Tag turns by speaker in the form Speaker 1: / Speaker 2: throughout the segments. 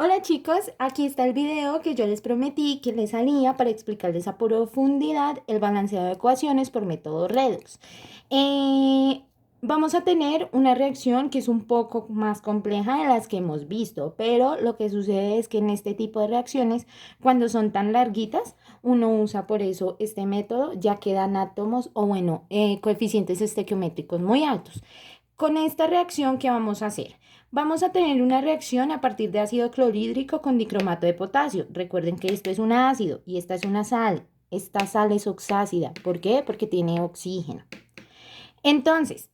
Speaker 1: Hola chicos, aquí está el video que yo les prometí que les haría para explicarles a profundidad el balanceado de ecuaciones por método Redox. Eh, Vamos a tener una reacción que es un poco más compleja de las que hemos visto, pero lo que sucede es que en este tipo de reacciones, cuando son tan larguitas, uno usa por eso este método, ya que dan átomos o bueno, coeficientes estequiométricos muy altos. Con esta reacción, ¿qué vamos a hacer? Vamos a tener una reacción a partir de ácido clorhídrico con dicromato de potasio. Recuerden que esto es un ácido y esta es una sal. Esta sal es oxácida. ¿Por qué? Porque tiene oxígeno. Entonces,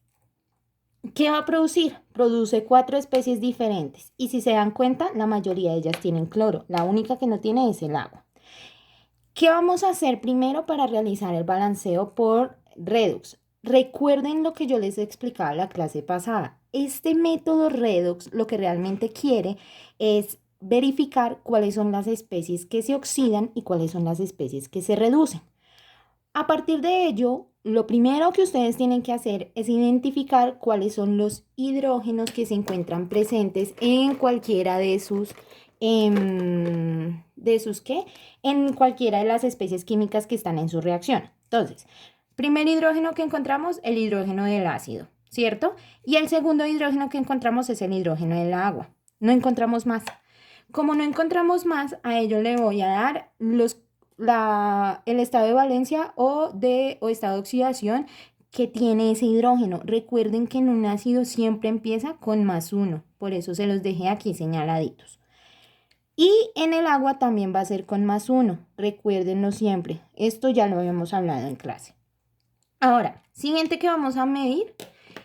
Speaker 1: ¿qué va a producir? Produce 4 especies diferentes y si se dan cuenta, la mayoría de ellas tienen cloro. La única que no tiene es el agua. ¿Qué vamos a hacer primero para realizar el balanceo por redox? Recuerden lo que yo les explicaba en la clase pasada. Este método redox lo que realmente quiere es verificar cuáles son las especies que se oxidan y cuáles son las especies que se reducen. A partir de ello, lo primero que ustedes tienen que hacer es identificar cuáles son los hidrógenos que se encuentran presentes en cualquiera de sus ¿qué? En cualquiera de las especies químicas que están en su reacción. Entonces, primer hidrógeno que encontramos, el hidrógeno del ácido, ¿cierto? Y el segundo hidrógeno que encontramos es el hidrógeno del agua. No encontramos más. Como no encontramos más, a ello le voy a dar el estado de valencia o estado de oxidación que tiene ese hidrógeno. Recuerden que en un ácido siempre empieza con +1, por eso se los dejé aquí señaladitos. Y en el agua también va a ser con +1, recuérdenlo siempre. Esto ya lo habíamos hablado en clase. Ahora, siguiente que vamos a medir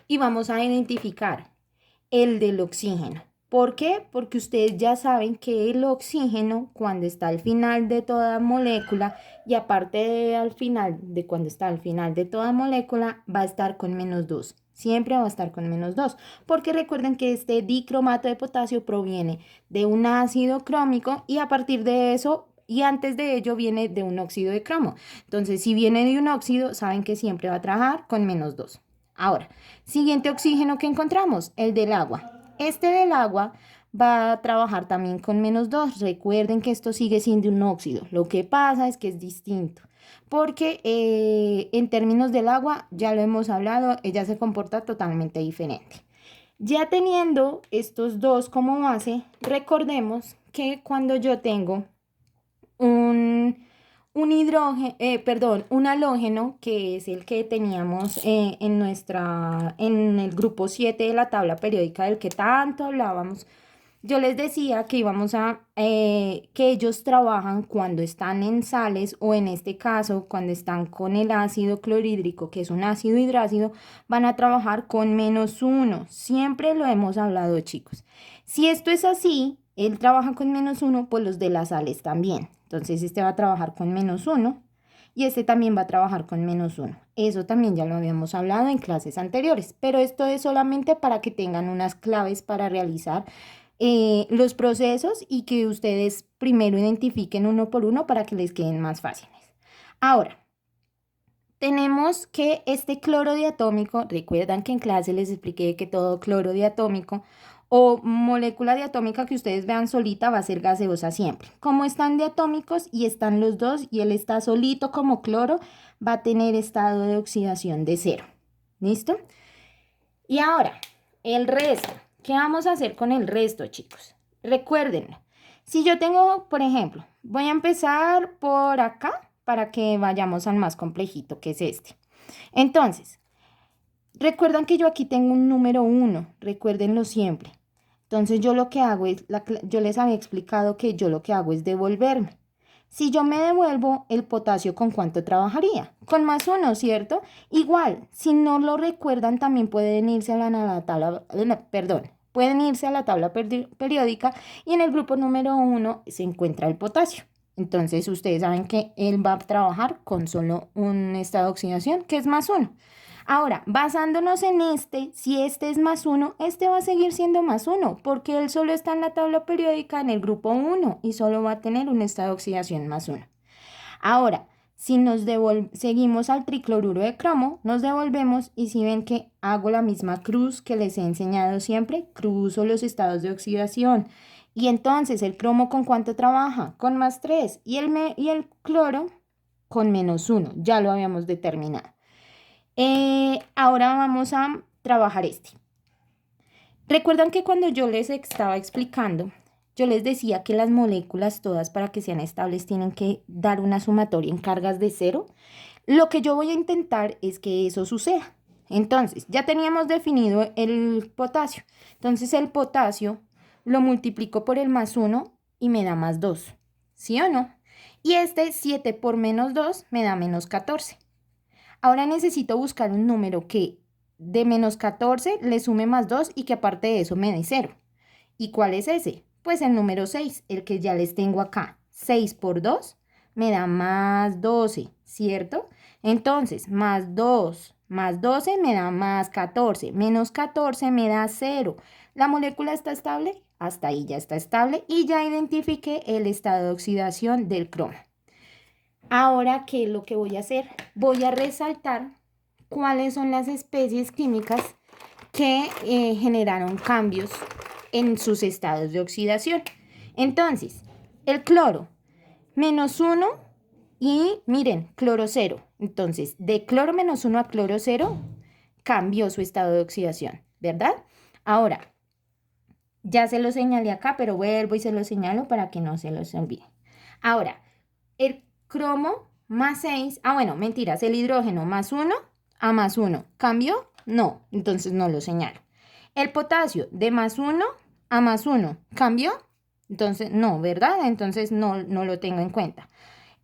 Speaker 1: y vamos a identificar el del oxígeno. ¿Por qué? Porque ustedes ya saben que el oxígeno, cuando está al final de toda molécula, y aparte de al final, de cuando está al final de toda molécula, va a estar con -2. Siempre va a estar con -2. Porque recuerden que este dicromato de potasio proviene de un ácido crómico y a partir de eso, y antes de ello viene de un óxido de cromo. Entonces, si viene de un óxido, saben que siempre va a trabajar con -2. Ahora, siguiente oxígeno que encontramos, el del agua. Este del agua va a trabajar también con -2. Recuerden que esto sigue siendo un óxido. Lo que pasa es que es distinto. Porque en términos del agua, ya lo hemos hablado, ella se comporta totalmente diferente. Ya teniendo estos dos como base, recordemos que cuando yo tengo un, un halógeno, que es el que teníamos en el grupo 7 de la tabla periódica del que tanto hablábamos. Yo les decía que que ellos trabajan cuando están en sales o en este caso cuando están con el ácido clorhídrico, que es un ácido hidrácido, van a trabajar con -1. Siempre lo hemos hablado, chicos. Si esto es así, él trabaja con -1, pues los de las sales también. Entonces este va a trabajar con -1 y este también va a trabajar con -1. Eso también ya lo habíamos hablado en clases anteriores, pero esto es solamente para que tengan unas claves para realizar los procesos y que ustedes primero identifiquen uno por uno para que les queden más fáciles. Ahora, tenemos que este cloro diatómico, recuerdan que en clase les expliqué que todo cloro diatómico o molécula diatómica que ustedes vean solita va a ser gaseosa siempre. Como están diatómicos y están los dos y él está solito como cloro, va a tener estado de oxidación de 0. ¿Listo? Y ahora, el resto. ¿Qué vamos a hacer con el resto, chicos? Recuérdenlo. Si yo tengo, por ejemplo, voy a empezar por acá para que vayamos al más complejito, que es este. Entonces, recuerdan que yo aquí tengo un número 1, recuérdenlo siempre. Entonces yo lo que hago es, yo les había explicado que yo lo que hago es devolverme. Si yo me devuelvo, el potasio, ¿con cuánto trabajaría? Con +1, ¿cierto? Igual, si no lo recuerdan, también pueden irse a la tabla, perdón, pueden irse a la tabla periódica y en el grupo número 1 se encuentra el potasio. Entonces, ustedes saben que él va a trabajar con solo un estado de oxidación, que es +1. Ahora, basándonos en este, si este es +1, este va a seguir siendo +1, porque él solo está en la tabla periódica en el grupo 1 y solo va a tener un estado de oxidación +1. Ahora, si seguimos al tricloruro de cromo, nos devolvemos y si ven que hago la misma cruz que les he enseñado siempre, cruzo los estados de oxidación Y entonces el cromo ¿con cuánto trabaja? Con +3 y el cloro con -1, ya lo habíamos determinado. Ahora vamos a trabajar este. Recuerdan que cuando yo les estaba explicando, yo les decía que las moléculas todas para que sean estables tienen que dar una sumatoria en cargas de 0. Lo que yo voy a intentar es que eso suceda. Entonces, ya teníamos definido el potasio. Entonces, el potasio lo multiplico por el +1 y me da +2. ¿Sí o no? Y este 7 por -2 me da -14. Ahora necesito buscar un número que de -14 le sume +2 y que aparte de eso me dé 0. ¿Y cuál es ese? Pues el número 6, el que ya les tengo acá. 6 por 2 me da +12, ¿cierto? Entonces, +2 más 12 me da +14, -14 me da 0. ¿La molécula está estable? Hasta ahí ya está estable y ya identifiqué el estado de oxidación del cromo. Ahora, ¿qué es lo que voy a hacer? Voy a resaltar cuáles son las especies químicas que generaron cambios en sus estados de oxidación. Entonces, el cloro, -1 y miren, cloro 0. Entonces, de cloro -1 a cloro 0 cambió su estado de oxidación, ¿verdad? Ahora, ya se lo señalé acá, pero vuelvo y se lo señalo para que no se los olvide. Ahora, el cromo +6, bueno, mentiras, el hidrógeno +1 a +1, ¿cambió? No, entonces no lo señalo. El potasio de +1 a +1, ¿cambió? Entonces no, ¿verdad? Entonces no lo tengo en cuenta.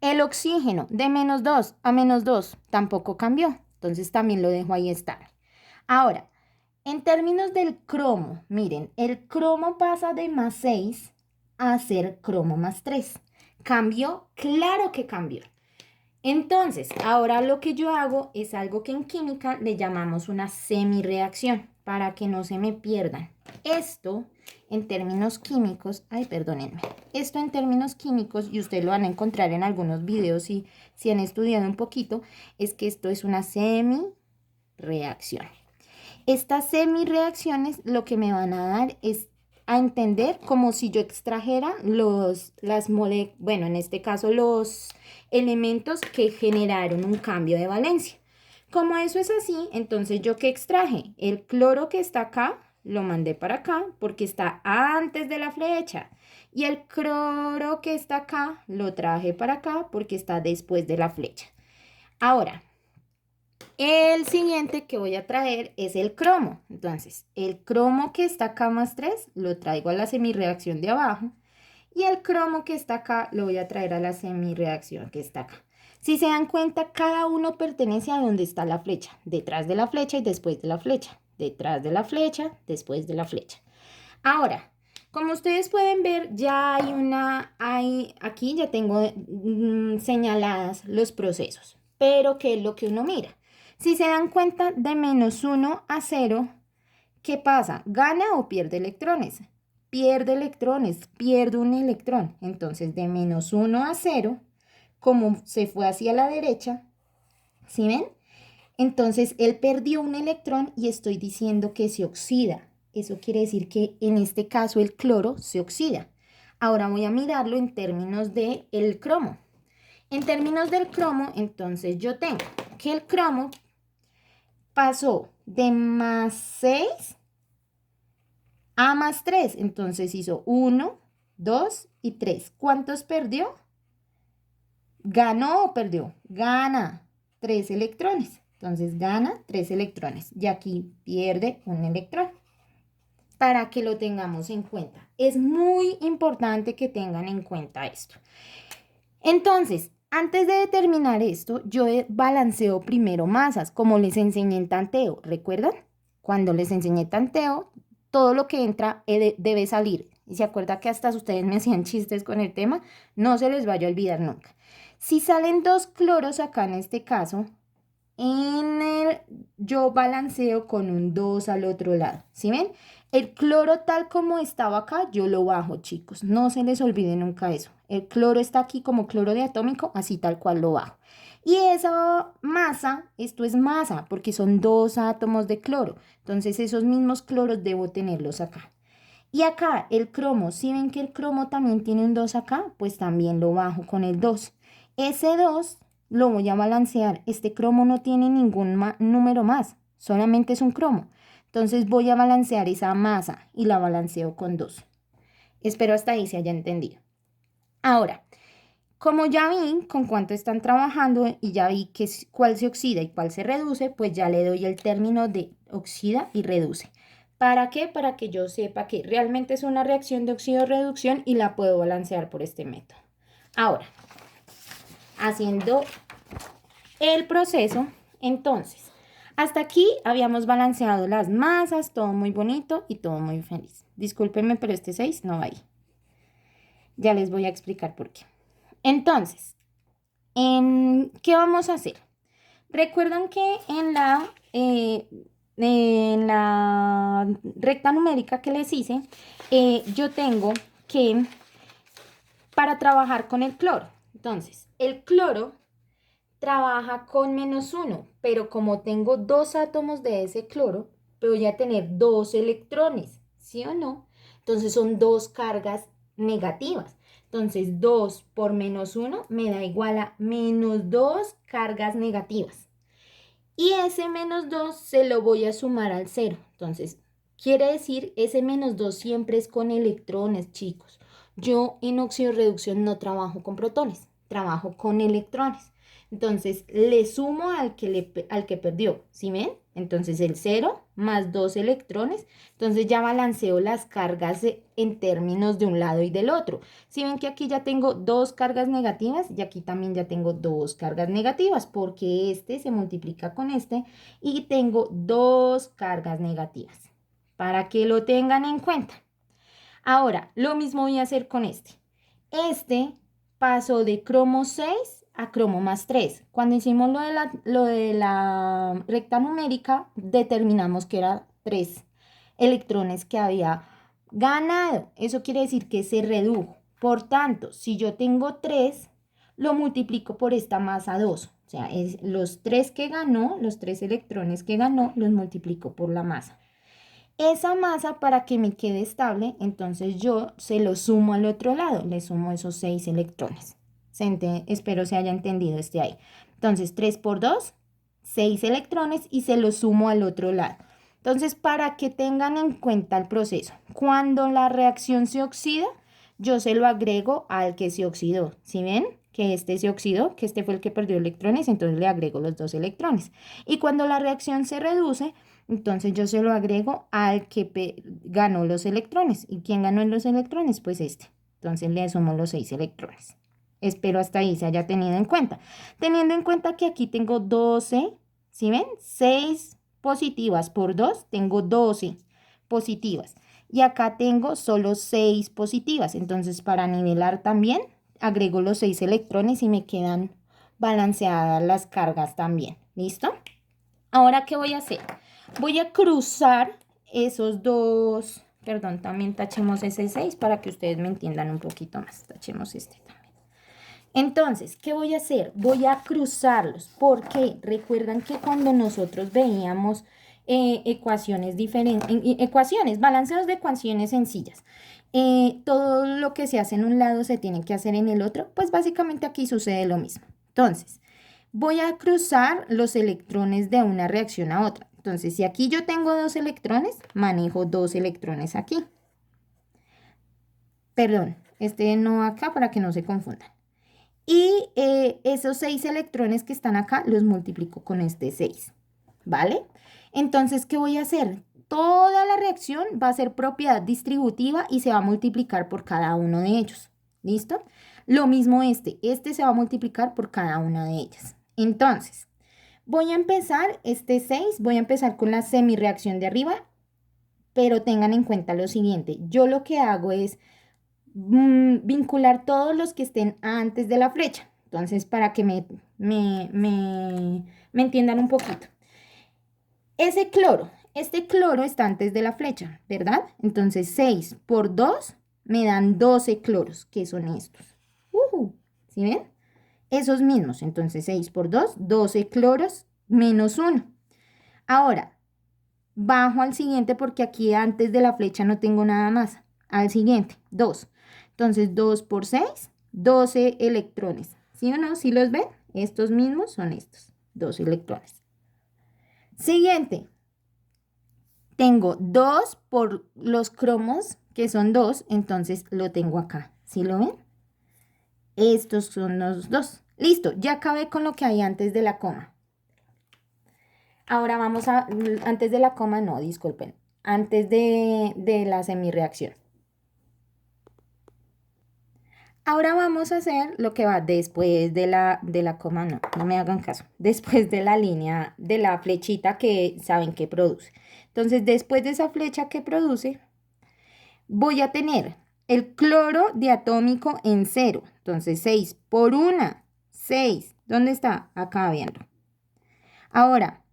Speaker 1: El oxígeno de -2 a -2 tampoco cambió, entonces también lo dejo ahí estar. Ahora, en términos del cromo, miren, el cromo pasa de +6 a ser cromo +3. ¿Cambió? Claro que cambió. Entonces, ahora lo que yo hago es algo que en química le llamamos una semirreacción, para que no se me pierdan. Esto en términos químicos, perdónenme, esto en términos químicos, y ustedes lo van a encontrar en algunos videos si han estudiado un poquito, es que esto es una semirreacción. Estas semirreacciones lo que me van a dar es a entender como si yo extrajera en este caso los elementos que generaron un cambio de valencia. Como eso es así, entonces yo ¿qué extraje? El cloro que está acá, lo mandé para acá porque está antes de la flecha. Y el cloro que está acá, lo traje para acá porque está después de la flecha. Ahora, el siguiente que voy a traer es el cromo. Entonces, el cromo que está acá +3 lo traigo a la semirreacción de abajo. Y el cromo que está acá lo voy a traer a la semirreacción que está acá. Si se dan cuenta, cada uno pertenece a donde está la flecha. Detrás de la flecha y después de la flecha. Detrás de la flecha, después de la flecha. Ahora, como ustedes pueden ver, ya aquí ya tengo señaladas los procesos. Pero, ¿qué es lo que uno mira? Si se dan cuenta, de -1 a 0, ¿qué pasa? ¿Gana o pierde electrones? Pierde electrones, pierde un electrón. Entonces, de -1 a 0, como se fue hacia la derecha, ¿sí ven? Entonces, él perdió un electrón y estoy diciendo que se oxida. Eso quiere decir que en este caso el cloro se oxida. Ahora voy a mirarlo en términos del cromo. En términos del cromo, entonces yo tengo que el cromo pasó de +6 a +3. Entonces hizo 1, 2 y 3. ¿Cuántos perdió? ¿Ganó o perdió? Gana 3 electrones. Entonces gana 3 electrones. Y aquí pierde un electrón. Para que lo tengamos en cuenta. Es muy importante que tengan en cuenta esto. Entonces, antes de determinar esto, yo balanceo primero masas, como les enseñé en tanteo. ¿Recuerdan? Cuando les enseñé tanteo, todo lo que entra debe salir. Y se acuerda que hasta ustedes me hacían chistes con el tema, no se les vaya a olvidar nunca. Si salen 2 cloros acá en este caso, yo balanceo con un 2 al otro lado. ¿Sí ven? El cloro tal como estaba acá, yo lo bajo, chicos. No se les olvide nunca eso. El cloro está aquí como cloro diatómico, así tal cual lo bajo. Y esa masa, esto es masa, porque son 2 átomos de cloro. Entonces esos mismos cloros debo tenerlos acá. Y acá el cromo, si ven que el cromo también tiene un 2 acá, pues también lo bajo con el 2. Ese 2 lo voy a balancear. Este cromo no tiene ningún número más, solamente es un cromo. Entonces voy a balancear esa masa y la balanceo con 2. Espero hasta ahí se haya entendido. Ahora, como ya vi con cuánto están trabajando y ya vi cuál se oxida y cuál se reduce, pues ya le doy el término de oxida y reduce. ¿Para qué? Para que yo sepa que realmente es una reacción de oxido-reducción y la puedo balancear por este método. Ahora, haciendo el proceso, entonces, hasta aquí habíamos balanceado las masas, todo muy bonito y todo muy feliz. Discúlpenme, pero este 6 no va ahí. Ya les voy a explicar por qué. Entonces, ¿qué vamos a hacer? Recuerdan que en la recta numérica que les hice, yo tengo que, para trabajar con el cloro, entonces, el cloro trabaja con -1, pero como tengo 2 átomos de ese cloro, voy a tener 2 electrones, ¿sí o no? Entonces son 2 cargas negativas. Entonces 2 por -1 me da igual a -2 cargas negativas. Y ese -2 se lo voy a sumar al 0. Entonces, quiere decir, ese -2 siempre es con electrones, chicos. Yo en oxidorreducción no trabajo con protones, trabajo con electrones. Entonces, le sumo al que perdió, ¿sí ven? Entonces, el 0 más 2 electrones. Entonces, ya balanceo las cargas en términos de un lado y del otro. Si ven que aquí ya tengo 2 cargas negativas y aquí también ya tengo 2 cargas negativas porque este se multiplica con este y tengo 2 cargas negativas. Para que lo tengan en cuenta. Ahora, lo mismo voy a hacer con este. Este pasó de cromo 6 a cromo +3. Cuando hicimos lo de la recta numérica, determinamos que era 3 electrones que había ganado. Eso quiere decir que se redujo. Por tanto, si yo tengo 3, lo multiplico por esta masa 2. O sea, es los 3 que ganó, los 3 electrones que ganó, los multiplico por la masa. Esa masa, para que me quede estable, entonces yo se lo sumo al otro lado, le sumo esos 6 electrones. Espero se haya entendido este ahí. Entonces 3 por 2, 6 electrones y se lo sumo al otro lado. Entonces, para que tengan en cuenta el proceso, cuando la reacción se oxida, yo se lo agrego al que se oxidó. ¿Sí ven? Que este se oxidó, que este fue el que perdió electrones, entonces le agrego los 2 electrones. Y cuando la reacción se reduce, entonces yo se lo agrego al que ganó los electrones. ¿Y quién ganó los electrones? Pues este. Entonces le sumo los 6 electrones. Espero hasta ahí se haya tenido en cuenta. Teniendo en cuenta que aquí tengo 12, ¿sí ven? 6 positivas por 2, tengo 12 positivas. Y acá tengo solo 6 positivas. Entonces para nivelar también, agrego los 6 electrones y me quedan balanceadas las cargas también. ¿Listo? Ahora, ¿qué voy a hacer? Voy a cruzar esos dos, perdón, también tachemos ese 6 para que ustedes me entiendan un poquito más. Tachemos este también. Entonces, ¿qué voy a hacer? Voy a cruzarlos. ¿Por qué? Recuerdan que cuando nosotros veíamos ecuaciones diferentes, balanceos de ecuaciones sencillas, todo lo que se hace en un lado se tiene que hacer en el otro, pues básicamente aquí sucede lo mismo. Entonces, voy a cruzar los electrones de una reacción a otra. Entonces, si aquí yo tengo 2 electrones, manejo 2 electrones aquí. Perdón, este no acá para que no se confundan. Y esos 6 electrones que están acá los multiplico con este 6, ¿vale? Entonces, ¿qué voy a hacer? Toda la reacción va a ser propiedad distributiva y se va a multiplicar por cada uno de ellos, ¿listo? Lo mismo este se va a multiplicar por cada una de ellas. Entonces, voy a empezar este 6, voy a empezar con la semireacción de arriba, pero tengan en cuenta lo siguiente, yo lo que hago es vincular todos los que estén antes de la flecha. Entonces, para que me entiendan un poquito. Este cloro está antes de la flecha, ¿verdad? Entonces, 6 por 2 me dan 12 cloros, que son estos. ¿Sí ven? Esos mismos. Entonces, 6 por 2, 12 cloros menos 1. Ahora, bajo al siguiente porque aquí antes de la flecha no tengo nada más. Al siguiente, 2. Entonces 2 por 6, 12 electrones. ¿Sí o no? ¿Sí los ven? Estos mismos son estos, 12 electrones. Siguiente, tengo 2 por los cromos, que son 2, entonces lo tengo acá. ¿Sí lo ven? Estos son los 2. Listo, ya acabé con lo que hay antes de la coma. Ahora vamos a, antes de la coma, no, disculpen, antes de la semirreacción. Ahora vamos a hacer lo que va después de la coma, no, no me hagan caso, después de la línea, de la flechita que saben que produce. Entonces, después de esa flecha que produce, voy a tener el cloro diatómico en 0. Entonces, 6 por 1, 6. ¿Dónde está? Acá viendo. Ahora,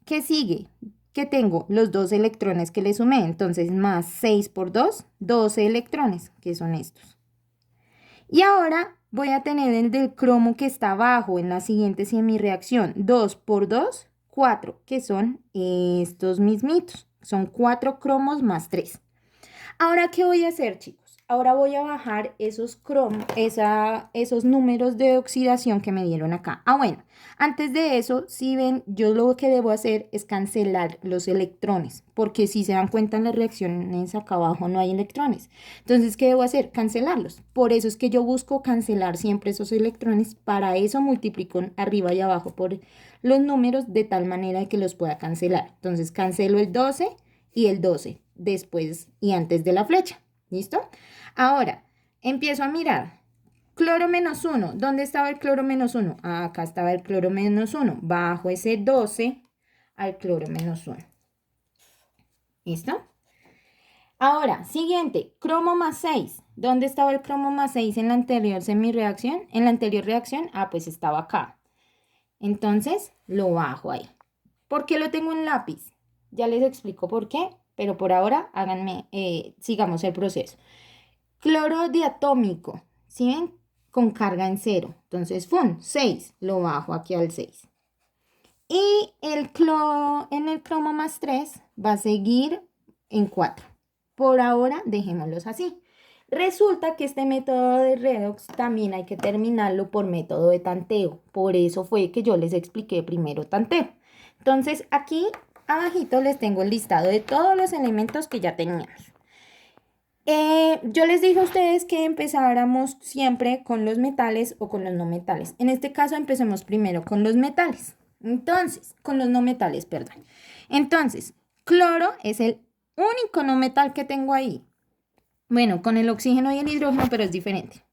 Speaker 1: ¿qué sigue? Que tengo los 2 electrones que le sumé. Entonces, más 6 por 2, 12 electrones, que son estos. Y ahora voy a tener el del cromo que está abajo en la siguiente semireacción. 2 por 2, 4, que son estos mismitos. Son 4 cromos más 3. Ahora, ¿qué voy a hacer, chicos? Ahora voy a bajar esos esos números de oxidación que me dieron acá. Ah, bueno, antes de eso, si ven, yo lo que debo hacer es cancelar los electrones, porque si se dan cuenta en las reacciones acá abajo no hay electrones. Entonces, ¿qué debo hacer? Cancelarlos. Por eso es que yo busco cancelar siempre esos electrones. Para eso multiplico arriba y abajo por los números de tal manera que los pueda cancelar. Entonces, cancelo el 12 y el 12 después y antes de la flecha. ¿Listo? Ahora, empiezo a mirar. Cloro menos 1. ¿Dónde estaba el cloro menos 1? Acá estaba el cloro menos 1. Bajo ese 12 al cloro menos 1. ¿Listo? Ahora, siguiente, cromo más 6. ¿Dónde estaba el cromo más 6 en la anterior semireacción? En la anterior reacción, pues estaba acá. Entonces, lo bajo ahí. ¿Por qué lo tengo en lápiz? Ya les explico por qué, pero por ahora sigamos el proceso. Cloro diatómico, ¿sí ven? Con carga en 0. Entonces, ¡fum! 6, lo bajo aquí al 6. Y en el cromo más 3 va a seguir en 4. Por ahora, dejémoslos así. Resulta que este método de redox también hay que terminarlo por método de tanteo. Por eso fue que yo les expliqué primero tanteo. Entonces, aquí abajito les tengo el listado de todos los elementos que ya teníamos. Yo les dije a ustedes que empezáramos siempre con los metales o con los no metales. En este caso empecemos primero con los metales. Entonces, con los no metales, perdón. Entonces, cloro es el único no metal que tengo ahí. Bueno, con el oxígeno y el hidrógeno, pero es diferente.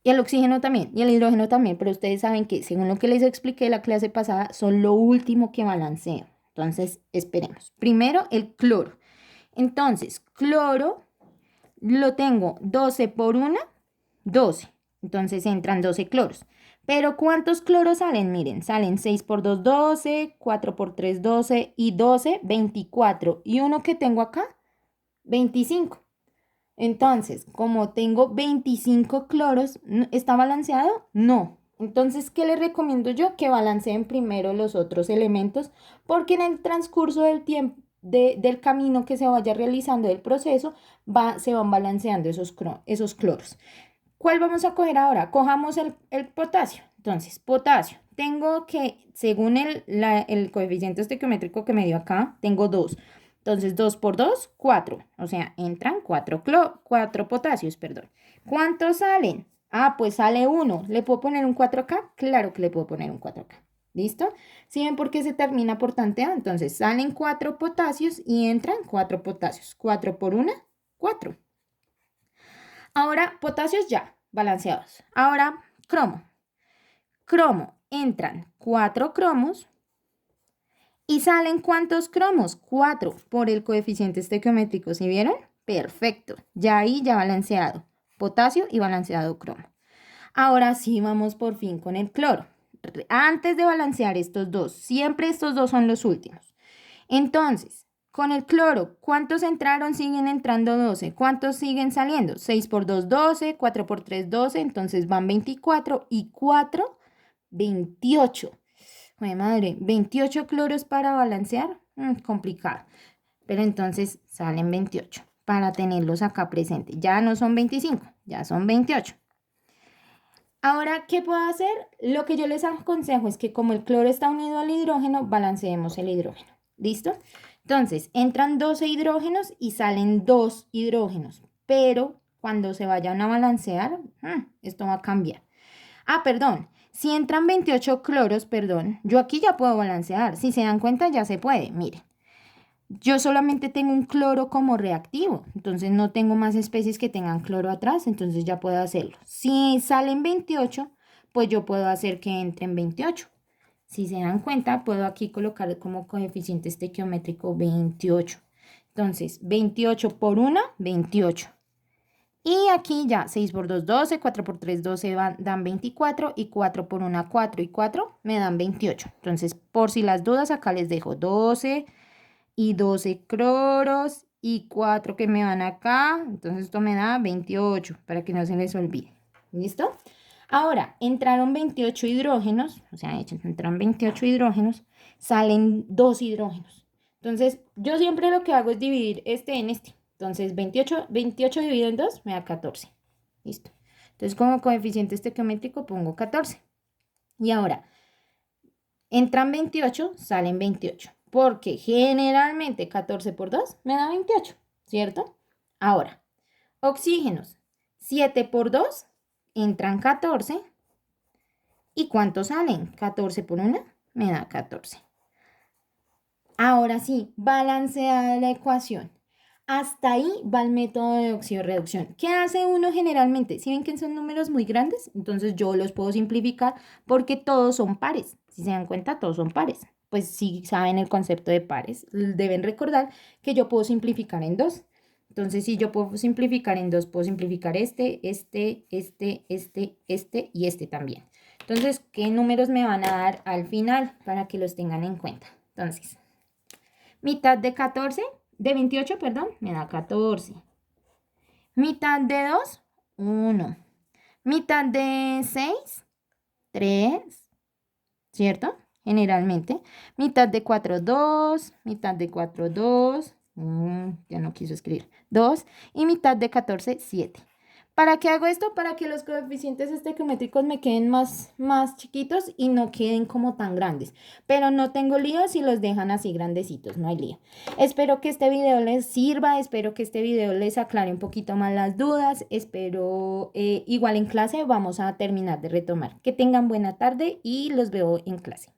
Speaker 1: Y el oxígeno también, y el hidrógeno también, pero ustedes saben que según lo que les expliqué la clase pasada, son lo último que balanceo. Entonces, esperemos. Primero, el cloro. Entonces, cloro lo tengo 12 por 1, 12. Entonces entran 12 cloros. Pero ¿cuántos cloros salen? Miren, salen 6 por 2, 12, 4 por 3, 12 y 12, 24. Y uno que tengo acá, 25. Entonces, como tengo 25 cloros, ¿está balanceado? No. Entonces, ¿qué les recomiendo yo? Que balanceen primero los otros elementos, porque en el transcurso del tiempo, del camino que se vaya realizando del proceso, se van balanceando esos cloros. ¿Cuál vamos a coger ahora? Cojamos el potasio. Entonces, potasio. Tengo que, según el coeficiente estequiométrico que me dio acá, tengo 2. Entonces, 2 por 2, 4. O sea, entran 4 potasios, perdón. ¿Cuántos salen? Pues sale 1. ¿Le puedo poner un 4 acá? Claro que le puedo poner un 4 acá. ¿Listo? ¿Sí ven por qué se termina por tanteo? Entonces, salen 4 potasios y entran 4 potasios. 4 por 1, 4. Ahora, potasios ya, balanceados. Ahora, cromo. Cromo, entran 4 cromos. ¿Y salen cuántos cromos? 4 por el coeficiente estequiométrico, ¿sí vieron? Perfecto, ya ahí ya balanceado potasio y balanceado cromo. Ahora sí vamos por fin con el cloro. Antes de balancear estos dos, siempre estos dos son los últimos. Entonces, con el cloro, ¿cuántos entraron? Siguen entrando 12. ¿Cuántos siguen saliendo? 6 por 2, 12, 4 por 3, 12, entonces van 24 y 4, 28. Jue madre, 28 cloros para balancear, complicado. Pero entonces salen 28 para tenerlos acá presentes. Ya no son 25, ya son 28. Ahora, ¿qué puedo hacer? Lo que yo les aconsejo es que como el cloro está unido al hidrógeno, balanceemos el hidrógeno. ¿Listo? Entonces, entran 12 hidrógenos y salen 2 hidrógenos. Pero cuando se vayan a balancear, esto va a cambiar. Ah, perdón. Si entran 28 cloros, perdón, yo aquí ya puedo balancear. Si se dan cuenta, ya se puede. Miren, yo solamente tengo un cloro como reactivo, entonces no tengo más especies que tengan cloro atrás, entonces ya puedo hacerlo. Si salen 28, pues yo puedo hacer que entren 28. Si se dan cuenta, puedo aquí colocar como coeficiente estequiométrico 28. Entonces, 28 por 1, 28. Y aquí ya 6 por 2, 12, 4 por 3, 12 dan 24 y 4 por 1, 4 y 4 me dan 28. Entonces, por si las dudas, acá les dejo 12 y 12 cloros y 4 que me van acá. Entonces, esto me da 28 para que no se les olvide. ¿Listo? Ahora, entraron 28 hidrógenos, o sea, entran 28 hidrógenos, salen 2 hidrógenos. Entonces, yo siempre lo que hago es dividir este en este. Entonces, 28 dividido en 2 me da 14. Listo. Entonces, como coeficiente estequiométrico pongo 14. Y ahora, entran 28, salen 28. Porque generalmente 14 por 2 me da 28, ¿cierto? Ahora, oxígenos. 7 por 2 entran 14. ¿Y cuántos salen? 14 por 1 me da 14. Ahora sí, balanceada la ecuación. Hasta ahí va el método de oxidorreducción. ¿Qué hace uno generalmente? Si ven que son números muy grandes, entonces yo los puedo simplificar porque todos son pares. Si se dan cuenta, todos son pares. Pues si saben el concepto de pares, deben recordar que yo puedo simplificar en 2. Entonces, si yo puedo simplificar en 2, puedo simplificar este y este también. Entonces, ¿qué números me van a dar al final para que los tengan en cuenta? Entonces, mitad de 14, de 28, perdón, me da 14. Mitad de 2, 1. Mitad de 6, 3, ¿cierto? Generalmente. Mitad de 4, 2. Mitad de 4, 2. Ya no quiso escribir. 2. Y mitad de 14, 7. ¿Para qué hago esto? Para que los coeficientes estequiométricos me queden más chiquitos y no queden como tan grandes. Pero no tengo lío si los dejan así grandecitos, no hay lío. Espero que este video les sirva, espero que este video les aclare un poquito más las dudas. Espero, igual en clase vamos a terminar de retomar. Que tengan buena tarde y los veo en clase.